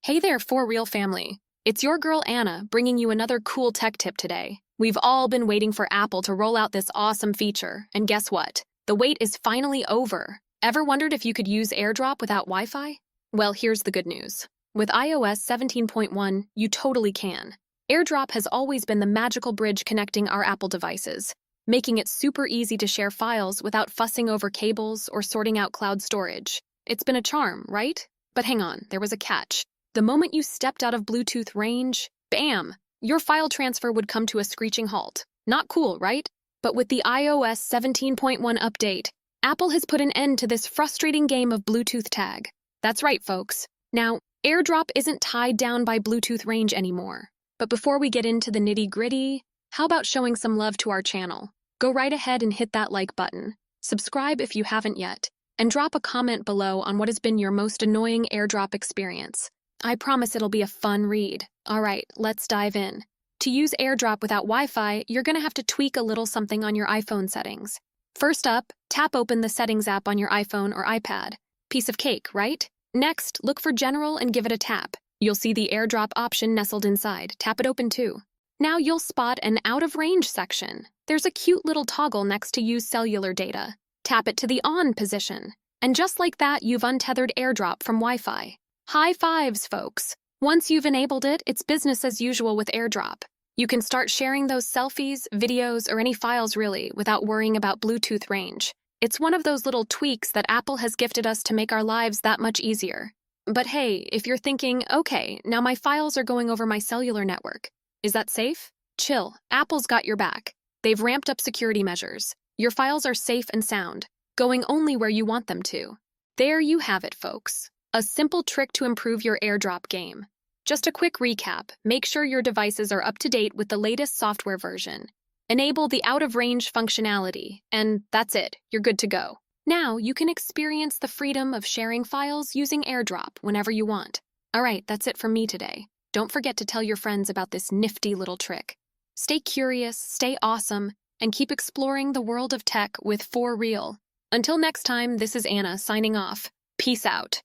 Hey there, For Real family. It's your girl Anna bringing you another cool tech tip today. We've all been waiting for Apple to roll out this awesome feature, and guess what? The wait is finally over. Ever wondered if you could use AirDrop without Wi-Fi? Well, here's the good news. With iOS 17.1, you totally can. AirDrop has always been the magical bridge connecting our Apple devices, making it super easy to share files without fussing over cables or sorting out cloud storage. It's been a charm, right? But hang on, there was a catch. The moment you stepped out of Bluetooth range, bam! Your file transfer would come to a screeching halt. Not cool, right? But with the iOS 17.1 update, Apple has put an end to this frustrating game of Bluetooth tag. That's right, folks. Now, AirDrop isn't tied down by Bluetooth range anymore. But before we get into the nitty-gritty, how about showing some love to our channel? Go right ahead and hit that like button. Subscribe if you haven't yet, and drop a comment below on what has been your most annoying AirDrop experience. I promise it'll be a fun read. All right, let's dive in. To use AirDrop without Wi-Fi, you're going to have to tweak a little something on your iPhone settings. First up, tap open the Settings app on your iPhone or iPad. Piece of cake, right? Next, look for General and give it a tap. You'll see the AirDrop option nestled inside. Tap it open too. Now you'll spot an out-of-range section. There's a cute little toggle next to Use Cellular Data. Tap it to the On position. And just like that, you've untethered AirDrop from Wi-Fi. High fives, folks. Once you've enabled it, it's business as usual with AirDrop. You can start sharing those selfies, videos, or any files really without worrying about Bluetooth range. It's one of those little tweaks that Apple has gifted us to make our lives that much easier. But hey, if you're thinking, okay, now my files are going over my cellular network, is that safe? Chill, Apple's got your back. They've ramped up security measures. Your files are safe and sound, going only where you want them to. There you have it, folks. A simple trick to improve your AirDrop game. Just a quick recap, make sure your devices are up to date with the latest software version. Enable the out-of-range functionality, and that's it, you're good to go. Now you can experience the freedom of sharing files using AirDrop whenever you want. All right, that's it from me today. Don't forget to tell your friends about this nifty little trick. Stay curious, stay awesome, and keep exploring the world of tech with For Real. Until next time, this is Anna signing off. Peace out.